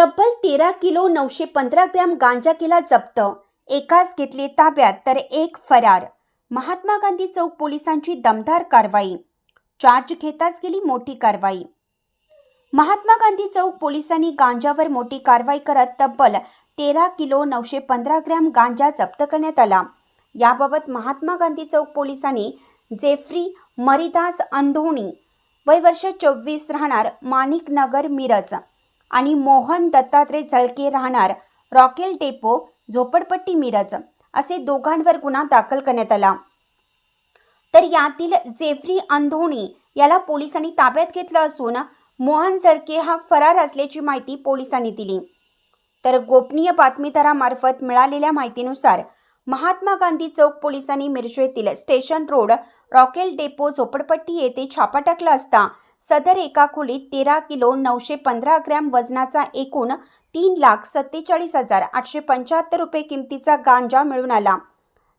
तब्बल 13 kilo 915 gram गांजा केला जप्त, एकाच घेतले ताब्यात तर एक फरार। महात्मा गांधी चौक पोलिसांची दमदार कारवाई, चार्ज घेताच गेली मोठी कारवाई। महात्मा गांधी चौक पोलिसांनी गांजावर मोठी कारवाई करत तब्बल 13 किलो 915 ग्रॅम गांजा जप्त करण्यात आला। याबाबत महात्मा गांधी चौक पोलिसांनी जेफ्री मरिदास अंधोणी वय वर्ष 24 राहणार माणिक नगर मिरज आणि मोहन दत्तात्रय झळके राहणार रॉकेल डेपो झोपडपट्टी मिरज असे दोघांवर गुन्हा दाखल करण्यात आला। तर यातील जेफ्री अंधोणी याला पोलिसांनी ताब्यात घेतलं असून मोहन झळके हा फरार असल्याची माहिती पोलिसांनी दिली। तर गोपनीय बातमीदारामार्फत मिळालेल्या माहितीनुसार महात्मा गांधी चौक पोलिसांनी मिरज येथील स्टेशन रोड रॉकेल डेपो झोपडपट्टी येथे छापा टाकला असता सदर एका खोलीत 13 किलो 915 ग्रॅम वजनाचा एकूण 3,47,875 रुपये किमतीचा गांजा मिळून आला।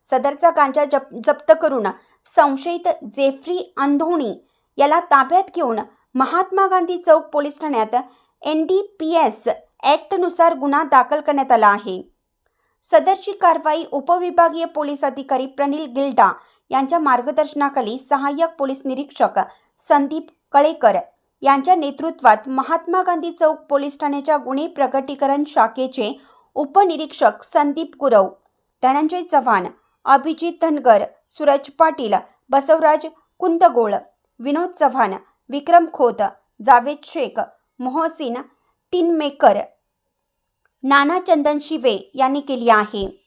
सदरचा गांजा जप्त करून संशयित जेफ्री अंधोणी याला ताब्यात घेऊन महात्मा गांधी चौक पोलीस ठाण्यात NDPS ॲक्टनुसार गुन्हा दाखल करण्यात आला आहे। सदरची कारवाई उपविभागीय पोलीस अधिकारी प्रनिल गिल्डा यांच्या मार्गदर्शनाखाली सहाय्यक पोलीस निरीक्षक संदीप कळेकर यांच्या नेतृत्वात महात्मा गांधी चौक पोलीस ठाण्याच्या गुन्हे प्रगटीकरण शाखेचे उपनिरीक्षक संदीप गुरव, धनंजय चव्हाण, अभिजित धनगर, सूरज पाटील, बसवराज कुंदगोळ, विनोद चव्हाण, विक्रम खोत, जावेद शेख, मोहसिन टिनमेकर, नाना चंदन शिवे यांनी केली आहे।